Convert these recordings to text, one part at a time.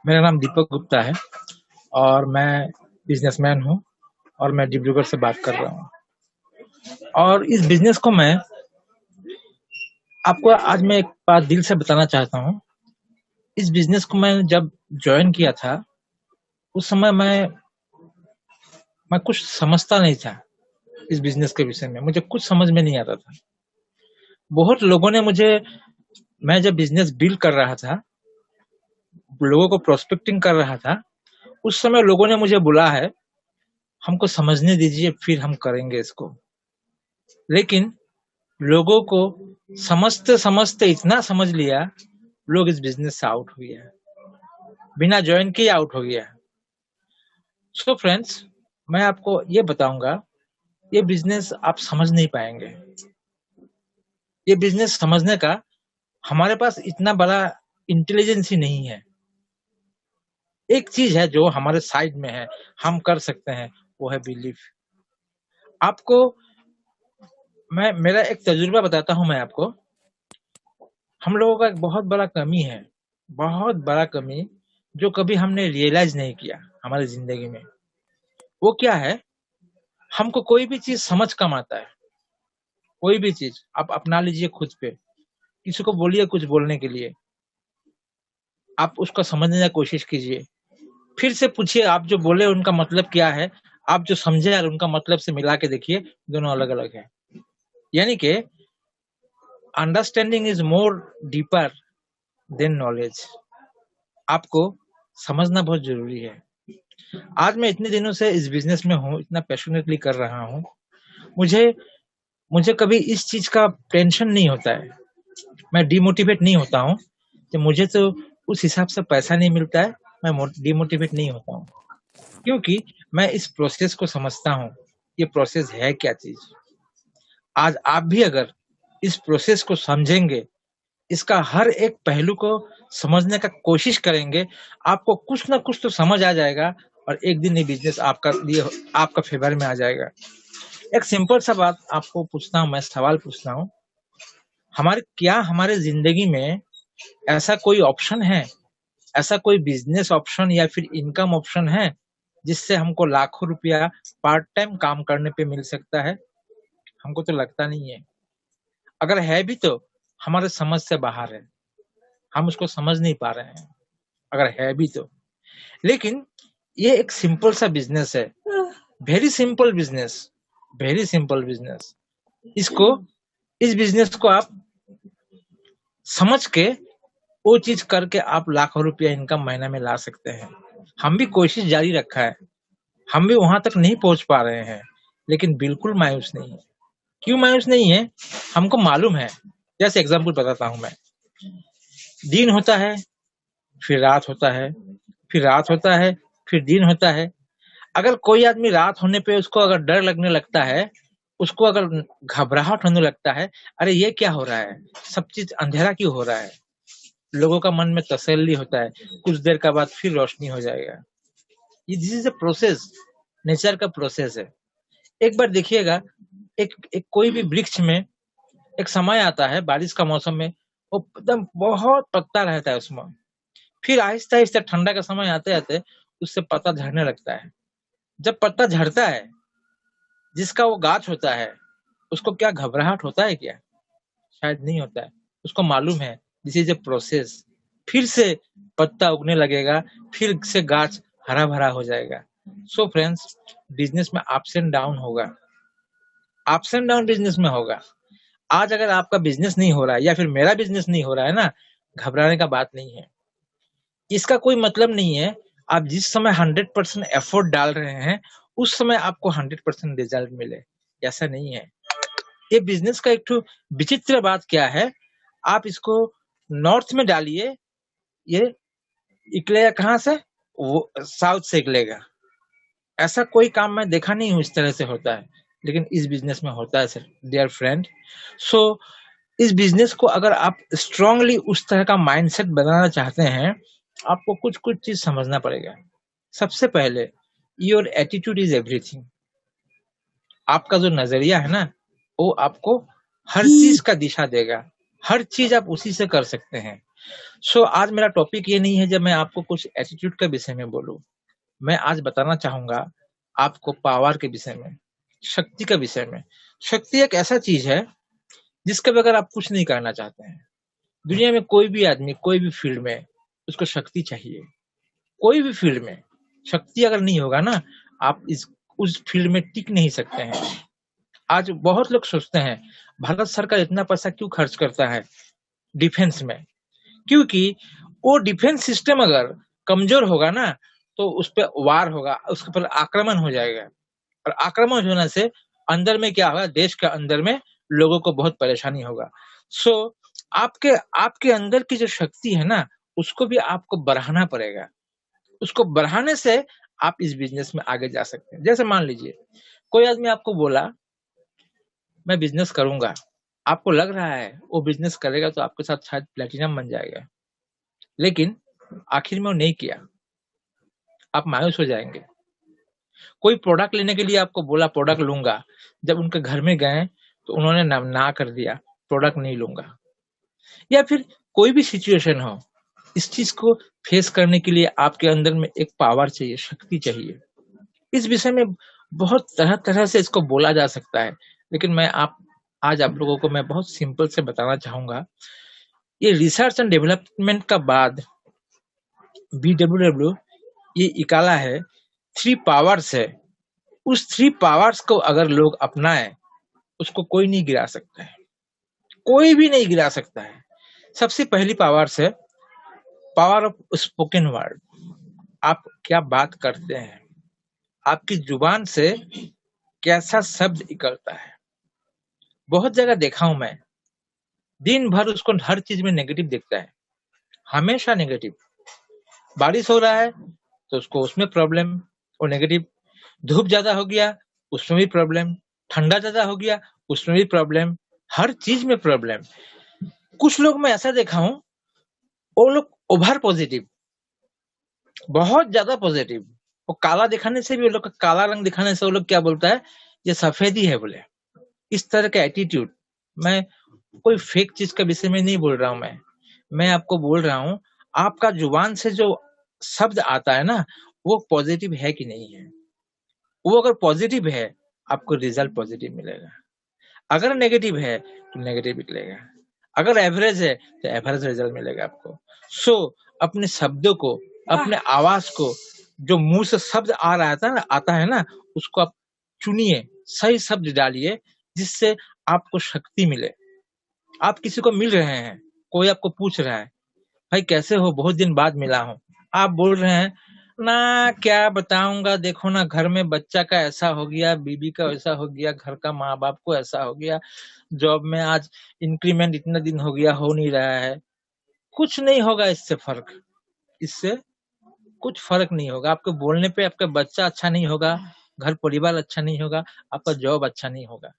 मेरा नाम दीपक गुप्ता है और मैं बिजनेसमैन हूँ और मैं डिब्रूगढ़ से बात कर रहा हूँ। और इस बिजनेस को मैं आपको आज मैं एक बात दिल से बताना चाहता हूँ। इस बिजनेस को मैं जब ज्वाइन किया था उस समय मैं कुछ समझता नहीं था। इस बिजनेस के विषय में मुझे कुछ समझ में नहीं आता था। बहुत लोगों ने मुझे मैं जब बिजनेस बिल्ड कर रहा था, लोगों को प्रोस्पेक्टिंग कर रहा था, उस समय लोगों ने मुझे बोला है हमको समझने दीजिए फिर हम करेंगे इसको। लेकिन लोगों को समझते समझते इतना समझ लिया, लोग इस बिजनेस से आउट हो गया, बिना ज्वाइन किए आउट हो गया। सो फ्रेंड्स, मैं आपको ये बताऊंगा, ये बिजनेस आप समझ नहीं पाएंगे। ये बिजनेस समझने का हमारे पास इतना बड़ा इंटेलिजेंस ही नहीं है। एक चीज है जो हमारे साइड में है, हम कर सकते हैं, वो है बिलीफ। आपको मैं मेरा एक तजुर्बा बताता हूं मैं आपको। हम लोगों का एक बहुत बड़ा कमी है, बहुत बड़ा कमी, जो कभी हमने रियलाइज नहीं किया हमारी जिंदगी में। वो क्या है? हमको कोई भी चीज समझ कम आता है। कोई भी चीज आप अपना लीजिए खुद पे, किसी को बोलिए कुछ बोलने के लिए, आप उसको समझने की कोशिश कीजिए, फिर से पूछिए आप जो बोले उनका मतलब क्या है, आप जो समझे और उनका मतलब से मिला के देखिए, दोनों अलग अलग है। यानी कि understanding is more deeper than knowledge. आपको समझना बहुत जरूरी है। आज मैं इतने दिनों से इस बिजनेस में हूँ, इतना पैशनेटली कर रहा हूँ, मुझे मुझे कभी इस चीज का टेंशन नहीं होता है। मैं डिमोटिवेट नहीं होता हूँ कि मुझे तो उस हिसाब से पैसा नहीं मिलता है। मैं डिमोटिवेट नहीं होता हूँ, क्योंकि मैं इस प्रोसेस को समझता हूँ। ये प्रोसेस है क्या चीज। आज आप भी अगर इस प्रोसेस को समझेंगे, इसका हर एक पहलू को समझने का कोशिश करेंगे, आपको कुछ ना कुछ तो समझ आ जाएगा और एक दिन ये बिजनेस आपका लिए आपका फेवर में आ जाएगा। एक सिंपल सा बात आपको पूछता हूँ, मैं सवाल पूछता हूँ, हमारे जिंदगी में ऐसा कोई ऑप्शन है, ऐसा कोई बिजनेस ऑप्शन या फिर इनकम ऑप्शन है जिससे हमको लाखों रुपया पार्ट टाइम काम करने पे मिल सकता है? हमको तो लगता नहीं है। अगर है भी तो हमारे समझ से बाहर है, हम उसको समझ नहीं पा रहे हैं, अगर है भी तो। लेकिन ये एक सिंपल सा बिजनेस है, very simple business, very simple business. इसको इस बिजनेस को आप समझ के वो चीज करके आप लाखों रुपया इनकम महीना में ला सकते हैं। हम भी कोशिश जारी रखा है, हम भी वहां तक नहीं पहुंच पा रहे हैं, लेकिन बिल्कुल मायूस नहीं है। क्यों मायूस नहीं है? हमको मालूम है। जैसे एग्जांपल बताता हूं मैं। दिन होता है, फिर रात होता है, फिर रात होता है, फिर दिन होता है। अगर कोई आदमी रात होने पे उसको अगर डर लगने लगता है, उसको अगर घबराहट होने लगता है, अरे ये क्या हो रहा है, सब चीज अंधेरा क्यों हो रहा है, लोगों का मन में तसल्ली होता है, कुछ देर का बाद फिर रोशनी हो जाएगा। ये this is a process, nature का प्रोसेस है। एक बार देखिएगा, एक कोई भी वृक्ष में एक समय आता है बारिश का मौसम में, वो एकदम बहुत पत्ता रहता है उसमें, फिर आहिस्ता आहिस्ता ठंडा का समय आते आते उससे पत्ता झड़ने लगता है। जब पत्ता झड़ता है, जिसका वो गाछ होता है, उसको क्या घबराहट होता है क्या? शायद नहीं होता है। उसको मालूम है दिस इज ए प्रोसेस, फिर से पत्ता उगने लगेगा, फिर से गाछ हरा भरा हो जाएगा। सो फ्रेंड्स, बिजनेस में अप्स एंड डाउन होगा, अप्स एंड डाउन बिजनेस में होगा। आज अगर आपका बिजनेस नहीं हो रहा है या फिर मेरा बिजनेस नहीं हो रहा है ना, घबराने का बात नहीं है। इसका कोई मतलब नहीं है आप जिस समय 100% एफर्ट डाल रहे हैं उस समय आपको 100% रिजल्ट मिले, ऐसा नहीं है। ये बिजनेस का एक तो विचित्र बात क्या है, आप इसको नॉर्थ में डालिए, ये निकलेगा कहाँ से? वो साउथ से निकलेगा। ऐसा कोई काम मैं देखा नहीं हूँ इस तरह से होता है, लेकिन इस बिजनेस में होता है सर, डियर फ्रेंड। सो इस बिजनेस को अगर आप स्ट्रांगली उस तरह का माइंडसेट बनाना चाहते हैं, आपको कुछ कुछ चीज समझना पड़ेगा। सबसे पहले, योर एटीट्यूड इज एवरीथिंग। आपका जो नजरिया है ना, वो आपको हर चीज का दिशा देगा, हर चीज आप उसी से कर सकते हैं। आज मेरा टॉपिक ये नहीं है जब मैं आपको कुछ एटीट्यूड के विषय में बोलूं। मैं आज बताना चाहूंगा आपको पावर के विषय में, शक्ति के विषय में। शक्ति एक ऐसा चीज है जिसके बगैर आप कुछ नहीं करना चाहते हैं। दुनिया में कोई भी आदमी कोई भी फील्ड में उसको शक्ति चाहिए। कोई भी फील्ड में शक्ति अगर नहीं होगा ना, आप उस फील्ड में टिक नहीं सकते हैं। आज बहुत लोग सोचते हैं भारत सरकार इतना पैसा क्यों खर्च करता है डिफेंस में, क्योंकि वो डिफेंस सिस्टम अगर कमजोर होगा ना तो उस पर वार होगा, उसके ऊपर आक्रमण हो जाएगा। और आक्रमण होने से अंदर में क्या होगा, देश के अंदर में लोगों को बहुत परेशानी होगा। आपके आपके अंदर की जो शक्ति है ना, उसको भी आपको बढ़ाना पड़ेगा। उसको बढ़ाने से आप इस बिजनेस में आगे जा सकते हैं। जैसे मान लीजिए कोई आदमी आपको बोला मैं बिजनेस करूंगा, आपको लग रहा है वो बिजनेस करेगा तो आपके साथ शायद प्लेटिनम बन जाएगा, लेकिन आखिर में वो नहीं किया, आप मायूस हो जाएंगे। कोई प्रोडक्ट लेने के लिए आपको बोला प्रोडक्ट लूंगा, जब उनके घर में गए तो उन्होंने ना कर दिया, प्रोडक्ट नहीं लूंगा। या फिर कोई भी सिचुएशन हो, इस चीज को फेस करने के लिए आपके अंदर में एक पावर चाहिए, शक्ति चाहिए। इस विषय में बहुत तरह तरह से इसको बोला जा सकता है, लेकिन आज आप लोगों को मैं बहुत सिंपल से बताना चाहूंगा। ये रिसर्च एंड डेवलपमेंट का बाद BWW ये निकाला है 3 पावर्स है। उस 3 पावर्स को अगर लोग अपनाए, उसको कोई नहीं गिरा सकता है, कोई भी नहीं गिरा सकता है। सबसे पहली पावर्स है पावर ऑफ स्पोकन वर्ड। आप क्या बात करते हैं, आपकी जुबान से कैसा शब्द निकलता है। बहुत जगह देखा हूं मैं, दिन भर उसको हर चीज में नेगेटिव दिखता है, हमेशा नेगेटिव। बारिश हो रहा है तो उसको उसमें प्रॉब्लम और नेगेटिव, धूप ज्यादा हो गया उसमें भी प्रॉब्लम, ठंडा ज्यादा हो गया उसमें भी प्रॉब्लम, हर चीज में प्रॉब्लम। कुछ लोग मैं ऐसा देखा हूं, वो लोग ओवर पॉजिटिव, बहुत ज्यादा पॉजिटिव। वो काला दिखाने से भी, वो लोग का काला रंग दिखाने से वो लोग क्या बोलता है, ये सफेदी है बोले। इस तरह का एटीट्यूड, मैं कोई फेक चीज का विषय में नहीं बोल रहा हूं। मैं आपको बोल रहा हूं, आपका जुबान से जो शब्द आता है ना, वो पॉजिटिव है कि नहीं है। वो अगर पॉजिटिव है, आपको रिजल्ट पॉजिटिव मिलेगा। अगर नेगेटिव है तो नेगेटिव निकलेगा। अगर एवरेज है तो एवरेज रिजल्ट मिलेगा आपको। अपने शब्दों को, अपने आवाज को, जो मुंह से शब्द आता है ना, उसको आप चुनिए, सही शब्द डालिए, जिससे आपको शक्ति मिले। आप किसी को मिल रहे हैं, कोई आपको पूछ रहा है भाई कैसे हो, बहुत दिन बाद मिला हूं, आप बोल रहे हैं ना क्या बताऊंगा, देखो ना घर में बच्चा का ऐसा हो गया, बीबी का ऐसा हो गया, घर का माँ बाप को ऐसा हो गया, जॉब में आज इंक्रीमेंट इतना दिन हो गया, हो नहीं रहा है। कुछ नहीं होगा इससे कुछ फर्क नहीं होगा। आपके बोलने पे आपका बच्चा अच्छा नहीं होगा, घर परिवार अच्छा नहीं होगा, आपका जॉब अच्छा नहीं होगा।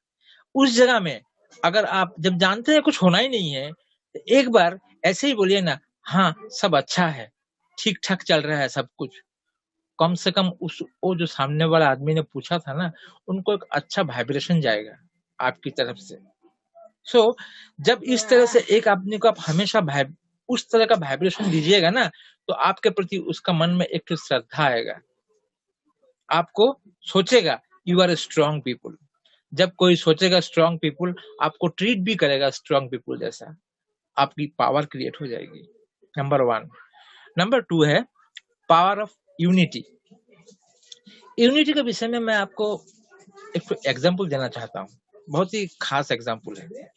उस जगह में अगर आप जब जानते हैं कुछ होना ही नहीं है, तो एक बार ऐसे ही बोलिए ना, हाँ सब अच्छा है, ठीक ठाक चल रहा है सब कुछ। कम से कम वो जो सामने वाला आदमी ने पूछा था ना, उनको एक अच्छा वाइब्रेशन जाएगा आपकी तरफ से। जब इस तरह से एक आदमी को आप हमेशा उस तरह का वाइब्रेशन दीजिएगा ना, तो आपके प्रति उसका मन में एक श्रद्धा आएगा, आपको सोचेगा you are a strong people. जब कोई सोचेगा स्ट्रॉन्ग पीपुल, आपको ट्रीट भी करेगा स्ट्रॉन्ग पीपुल जैसा, आपकी पावर क्रिएट हो जाएगी। नंबर 1। नंबर 2 है पावर ऑफ यूनिटी। यूनिटी के विषय में मैं आपको एक एग्जाम्पल देना चाहता हूँ, बहुत ही खास एग्जाम्पल है,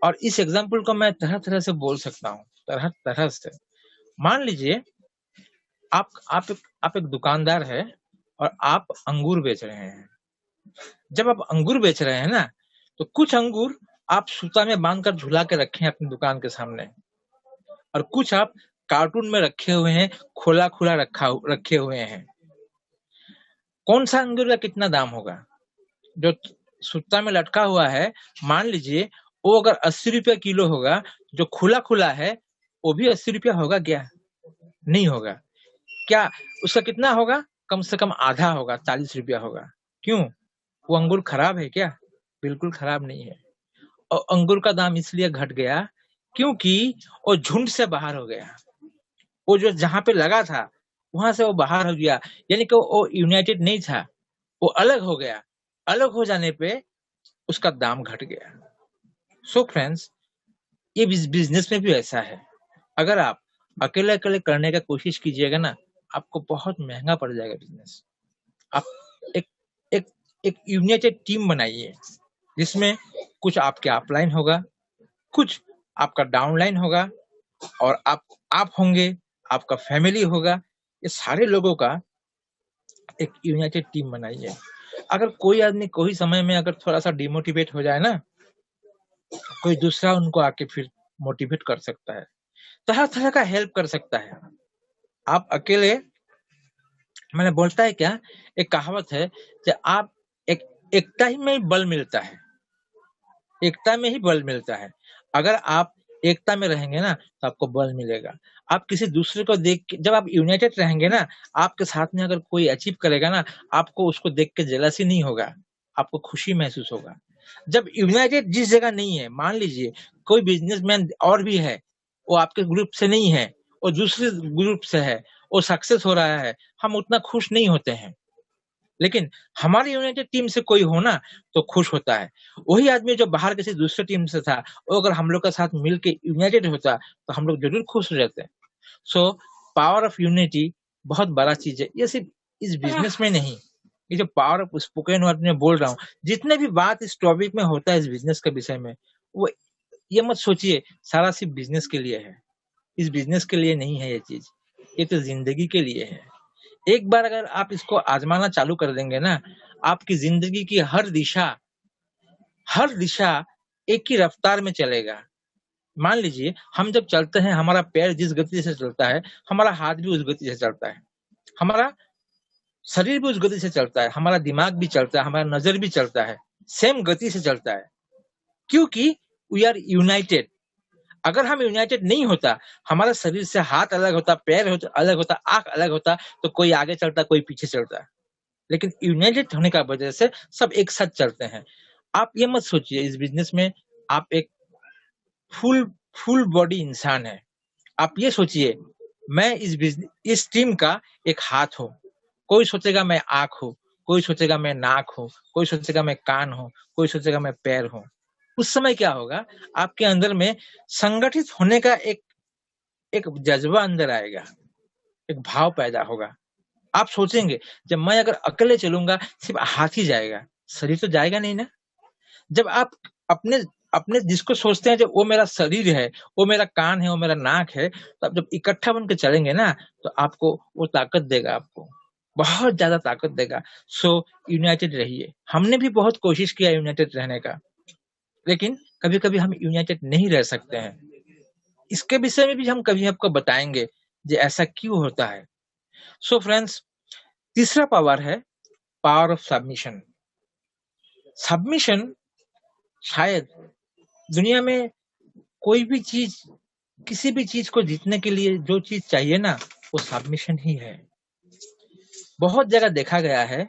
और इस एग्जाम्पल को मैं तरह तरह से बोल सकता हूँ, तरह तरह से। मान लीजिए आप एक दुकानदार है और आप अंगूर बेच रहे हैं। जब आप अंगूर बेच रहे हैं ना, तो कुछ अंगूर आप सूता में बांधकर झुला के रखे हैं अपनी दुकान के सामने, और कुछ आप कार्टून में रखे हुए हैं, खोला खुला रखे हुए हैं। कौन सा अंगूर का कितना दाम होगा? जो सूता में लटका हुआ है, मान लीजिए वो अगर 80 रुपया किलो होगा, जो खुला खुला है वो भी 80 रुपया होगा क्या? नहीं होगा। क्या उसका कितना होगा? कम से कम आधा होगा, 40 रुपया होगा। क्यों? वो अंगूर खराब है क्या? बिल्कुल खराब नहीं है। और अंगूर का दाम इसलिए घट गया क्योंकि वो झुंड से बाहर हो गया। वो जो जहाँ पे लगा था, वहाँ से वो बाहर हो गया। यानी कि वो यूनाइटेड नहीं था, वो अलग हो गया। अलग हो जाने पे उसका दाम घट गया। सो फ्रेंड्स, ये बिज़नेस में भी ऐसा है। अगर आप अकेले-अकेले करने का कोशिश कीजिएगा ना, आपको बहुत महँगा पड़ जाएगा बिज़नेस। आप एक एक एक यूनाइटेड टीम बनाइए, जिसमें कुछ आपके अपलाइन होगा, कुछ आपका डाउनलाइन होगा और आप होंगे, आपका फैमिली होगा। ये सारे लोगों का एक यूनाइटेड टीम बनाइए। अगर कोई आदमी कोई समय में अगर थोड़ा-सा डिमोटिवेट हो जाए ना, कोई दूसरा उनको आके फिर मोटिवेट कर सकता है। तरह-तरह का हेल्प कर सकता है। आप अकेले मैंने बोलता है क्या, एक कहावत है कि आप एक एकता ही में बल मिलता है। एकता में ही बल मिलता है। अगर आप एकता में रहेंगे ना, तो आपको बल मिलेगा। आप किसी दूसरे को देख के जब आप यूनाइटेड रहेंगे ना, आपके साथ में अगर कोई अचीव करेगा ना, आपको उसको देख के जेलसी नहीं होगा, आपको खुशी महसूस होगा। जब यूनाइटेड जिस जगह नहीं है, मान लीजिए कोई बिज़नेसमैन और भी है, वो आपके ग्रुप से नहीं है, वो दूसरे ग्रुप से है, वो सक्सेस हो रहा है, हम उतना खुश नहीं होते हैं। लेकिन हमारी यूनाइटेड टीम से कोई हो ना, तो खुश होता है। वही आदमी जो बाहर किसी दूसरे टीम से था, वो अगर हम लोग के साथ मिल के यूनाइटेड होता, तो हम लोग ज़रूर खुश रहते। सो पावर ऑफ यूनिटी बहुत बड़ा चीज़ है। ये सिर्फ़ इस बिज़नेस में नहीं, ये जो पावर ऑफ स्पोकन वर्ड में बोल रहा हूँ, जितने भी बात इस टॉपिक में होता है इस बिज़नेस के विषय में, वो ये मत सोचिए सारा सिर्फ़ बिज़नेस के लिए है। इस बिज़नेस के लिए नहीं है ये चीज़, ये तो ज़िंदगी के लिए है। एक बार अगर आप इसको आज़माना चालू कर देंगे ना, आपकी ज़िंदगी की हर दिशा एक ही रफ़्तार में चलेगा। मान लीजिए, हम जब चलते हैं, हमारा पैर जिस गति से चलता है, हमारा हाथ भी उस गति से चलता है। हमारा शरीर भी उस गति से चलता है, हमारा दिमाग भी चलता है, हमारा नज़र भी चलता है, सेम गति से चलता है। क्योंकि वी आर यूनाइटेड। अगर हम यूनाइटेड नहीं होता, हमारा शरीर से हाथ अलग होता, पैर अलग होता, आँख अलग होता, तो कोई आगे चलता, कोई पीछे चलता। लेकिन यूनाइटेड होने का वजह से सब एक साथ चलते हैं। आप ये मत सोचिए इस बिज़नेस में आप एक फुल फुल बॉडी इंसान हैं। आप ये सोचिए मैं इस टीम का एक हाथ हूँ। कोई सोचेगा मैं आँख हूँ, कोई सोचेगा मैं नाक हूँ, कोई सोचेगा मैं कान हूँ, कोई सोचेगा मैं पैर हूँ। उस समय क्या होगा, आपके अंदर में संगठित होने का एक एक जज़्बा अंदर आएगा, एक भाव पैदा होगा। आप सोचेंगे जब मैं अगर अकेले चलूँगा सिर्फ़ हाथ ही जाएगा, शरीर तो जाएगा नहीं ना। जब आप अपने अपने जिसको सोचते हैं जब वो मेरा शरीर है, वो मेरा कान है, वो मेरा नाक है, तो आप जब इकट्ठा बन के चलेंगे ना, तो आपको वो ताकत देगा आपको, बहुत ज़्यादा ताकत देगा। सो यूनाइटेड रहिए। हमने भी बहुत कोशिश किया यूनाइटेड रहने का, लेकिन कभी-कभी हम यूनाइटेड नहीं रह सकते हैं। इसके विषय में भी हम कभी आपको बताएँगे, जे ऐसा क्यों होता है। सो फ्रेंड्स, तीसरा पावर है पावर ऑफ सबमिशन। सबमिशन शायद दुनिया में कोई भी चीज़ किसी भी चीज़ को जीतने के लिए जो चीज़ चाहिए ना, वो सबमिशन ही है। बहुत जगह देखा गया है,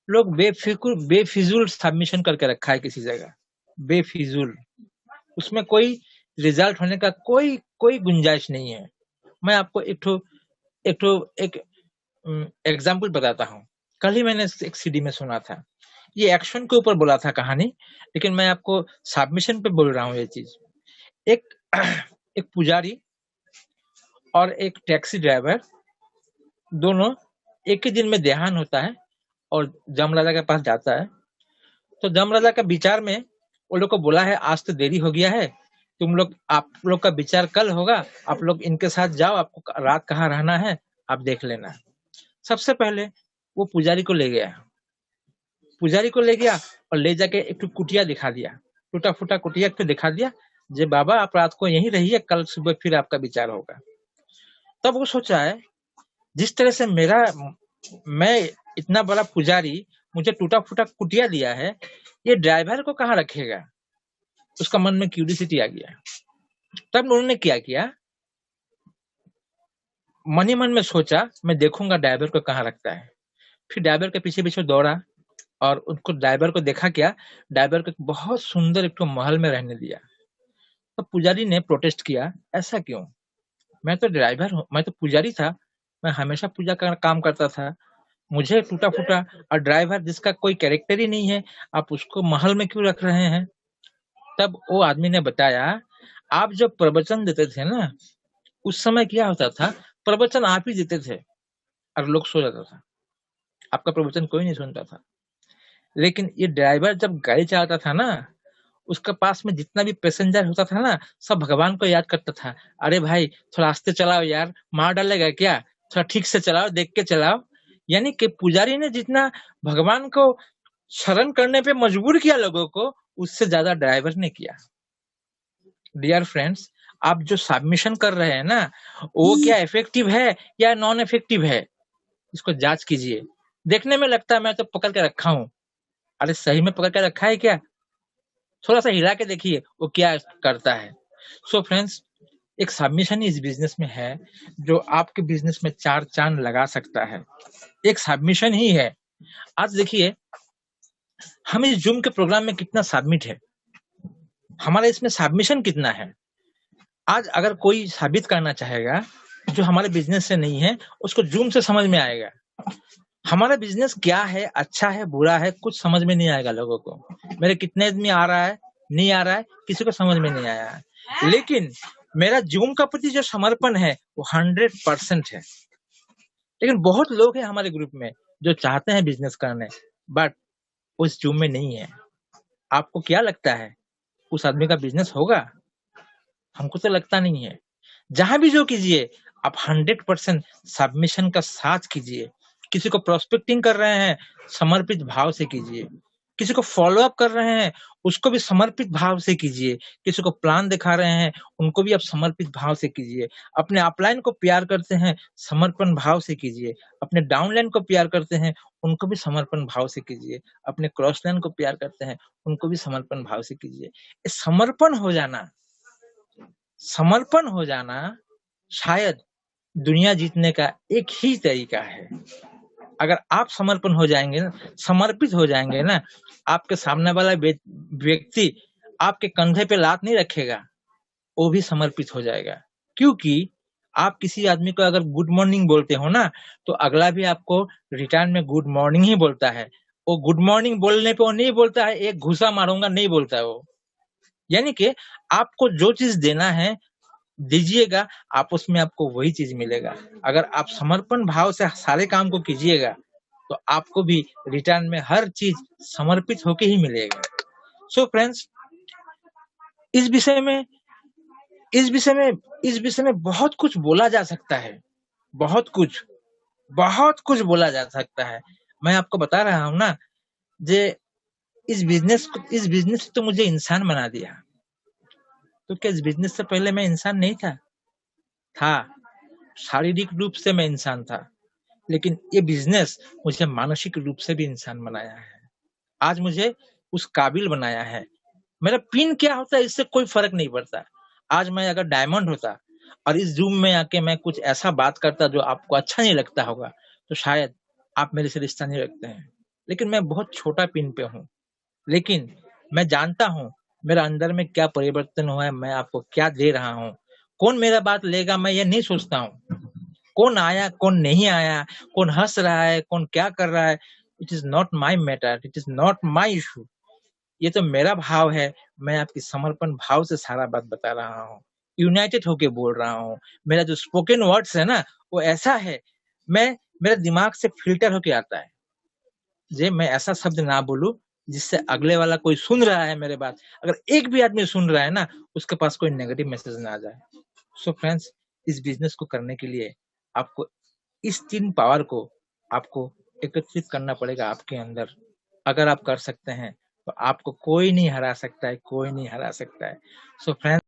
लोग बेफिज़ूल सबमिशन करके रखा है किसी जगह, बेफिज़ूल। उसमें कोई रिज़ल्ट होने का कोई कोई गुंजाइश नहीं है। मैं आपको एक ठो एक एग्ज़ाम्पल बताता हूँ। कल ही मैंने एक सीडी में सुना था। ये एक्शन के ऊपर बोला था कहानी, लेकिन मैं आपको सबमिशन पे बोल रहा हूँ ये चीज़। एक एक पुजारी और एक टैक्सी ड्राइवर दोनों एक ही दिन में देहांत होता है और जमराजा के पास जाता है। तो जमराजा के विचार में वो लोग को बोला है आज तो देरी हो गया है, आप लोग का विचार कल होगा, आप लोग इनके साथ जाओ, आपको रात कहाँ रहना है, आप देख लेना। सबसे पहले वो पुजारी को ले गया। पुजारी को ले गया और ले जाके एक ठो कुटिया दिखा दिया। टूटा-फूटा कुटिया एक ठो दिखा दिया, जे बाबा आप रात को यहीं रहिए, कल सुबह फिर आपका विचार होगा। तब वो सोचा है जिस तरह से मैं इतना बड़ा पुजारी मुझे टूटा-फूटा कुटिया दिया है, ये ड्राइवर को कहाँ रखेगा? उसका मन में क्यूरियोसिटी आ गया। तब उन्होंने क्या किया, मन ही मन में सोचा मैं देखूँगा ड्राइवर को कहाँ रखता है। फिर ड्राइवर के पीछे-पीछे दौड़ा और उनको ड्राइवर को देखा क्या, ड्राइवर को एक बहुत सुंदर एक ठो महल में रहने दिया। तब पुजारी ने प्रोटेस्ट किया, ऐसा क्यों? मैं तो ड्राइवर हूँ, मैं तो पुजारी था, मैं हमेशा पूजा का काम करता था। मुझे टूटा-फूटा और ड्राइवर जिसका कोई कैरेक्टर ही नहीं है, आप उसको महल में क्यों रख रहे हैं? तब वो आदमी ने बताया, आप जब प्रवचन देते थे ना, उस समय क्या होता था, प्रवचन आप ही देते थे और लोग सो जाता था। आपका प्रवचन कोई नहीं सुनता था। लेकिन ये ड्राइवर जब गाड़ी चलाता था ना, उसके पास में जितना भी पैसेंजर होता था ना, सब भगवान को याद करता था। अरे भाई, थोड़ा आस्ते चलाओ यार, मार डालेगा क्या? थोड़ा ठीक से चलाओ, देख के चलाओ। यानी कि पुजारी ने जितना भगवान को शरण करने पे मजबूर किया लोगों को, उससे ज्यादा ड्राइवर ने किया। डियर फ्रेंड्स, आप जो सबमिशन कर रहे हैं ना, वो क्या इफेक्टिव है या नॉन इफेक्टिव है? इसको जांच कीजिए। देखने में लगता है मैं तो पकड़ के रखा हूँ। अरे सही में पकड़ के रखा है क्या? थोड़ा सा हिला के देखिए वो क्या करता है। सो फ्रेंड्स, एक सबमिशन इस बिजनेस में है जो आपके बिजनेस में चार चांद लगा सकता है। एक सबमिशन ही है। आज देखिए, हम इस जूम के प्रोग्राम में कितना सबमिट है, हमारा इसमें सबमिशन कितना है। आज अगर कोई साबित करना चाहेगा जो हमारे बिजनेस से नहीं है, उसको जूम से समझ में आएगा। हमारा बिजनेस क्या है, अच्छा है, बुरा है, कुछ समझ में नहीं आएगा लोगों को। मेरे कितने आदमी आ रहा है, नहीं आ रहा है, किसी को समझ में नहीं आया है। लेकिन मेरा जूम का प्रति जो समर्पण है वो 100% है। लेकिन बहुत लोग हैं हमारे ग्रुप में जो चाहते हैं बिजनेस करने, बट उस जूम में नहीं है। आपको क्या लगता है उस आदमी का बिजनेस होगा? हमको तो लगता नहीं है। जहां भी जो कीजिए, आप 100% सबमिशन का साथ कीजिए। किसी को प्रोस्पेक्टिंग कर रहे हैं, समर्पित भाव से कीजिए। किसी को फॉलो अप कर रहे हैं, उसको भी समर्पित भाव से कीजिए। किसी को प्लान दिखा रहे हैं, उनको भी आप समर्पित भाव से कीजिए। अपने अपलाइन को प्यार करते हैं, समर्पण भाव से कीजिए। अपने डाउनलाइन को प्यार करते हैं, उनको भी समर्पण भाव से कीजिए। अपने क्रॉस लाइन को प्यार करते हैं, उनको भी समर्पण भाव से कीजिए। ये समर्पण हो जाना शायद दुनिया जीतने का एक ही तरीका है। अगर आप समर्पण हो जाएंगे ना, समर्पित हो जाएंगे ना, आपके सामने वाला व्यक्ति आपके कंधे पे लात नहीं रखेगा, वो भी समर्पित हो जाएगा। क्योंकि आप किसी आदमी को अगर गुड मॉर्निंग बोलते हो ना, तो अगला भी आपको रिटर्न में गुड मॉर्निंग ही बोलता है। वो गुड मॉर्निंग बोलने पे वो नहीं बोलता है एक घूसा मारूंगा, नहीं बोलता है वो। यानी कि आपको जो चीज देना है दीजिएगा, आप उसमें आपको वही चीज मिलेगा। अगर आप समर्पण भाव से सारे काम को कीजिएगा, तो आपको भी रिटर्न में हर चीज समर्पित होके ही मिलेगा। सो फ्रेंड्स, इस विषय में इस विषय में इस विषय में बहुत कुछ बोला जा सकता है। बहुत कुछ बोला जा सकता है। मैं आपको बता रहा हूँ ना, जे इस बिजनेस से तो मुझे इंसान बना दिया। तो क्या इस बिजनेस से पहले मैं इंसान नहीं था? था। शारीरिक रूप से मैं इंसान था, लेकिन ये बिजनेस मुझे मानसिक रूप से भी इंसान बनाया है। आज मुझे उस काबिल बनाया है। मेरा पिन क्या होता है इससे कोई फर्क नहीं पड़ता। आज मैं अगर डायमंड होता और इस जूम में आके मैं कुछ ऐसा बात करता जो आपको अच्छा नहीं लगता होगा, तो शायद आप मेरे से रिश्ता नहीं रखते हैं। लेकिन मैं बहुत छोटा पिन पे हूँ। लेकिन मैं जानता हूँ मेरा अंदर में क्या परिवर्तन हुआ है, मैं आपको क्या दे रहा हूँ। कौन मेरा बात लेगा मैं ये नहीं सोचता हूँ। कौन आया, कौन नहीं आया, कौन हंस रहा है, कौन क्या कर रहा है, it is not my matter, it is not my issue. ये तो मेरा भाव है। मैं आपकी समर्पण भाव से सारा बात बता रहा हूँ, यूनाइटेड होके बोल रहा हूँ। मेरा जो स्पोकन वर्ड्स है ना, वो ऐसा है, मैं मेरे दिमाग से फिल्टर होके आता है। जे मैं ऐसा शब्द ना बोलूं जिससे अगले वाला कोई सुन रहा है मेरे बात, अगर एक भी आदमी सुन रहा है ना, उसके पास कोई नेगेटिव मैसेज ना आ जाए। सो फ्रेंड्स, इस बिजनेस को करने के लिए आपको इस 3 पावर को आपको एकत्रित करना पड़ेगा आपके अंदर। अगर आप कर सकते हैं, तो आपको कोई नहीं हरा सकता है, कोई नहीं हरा सकता है। So friends,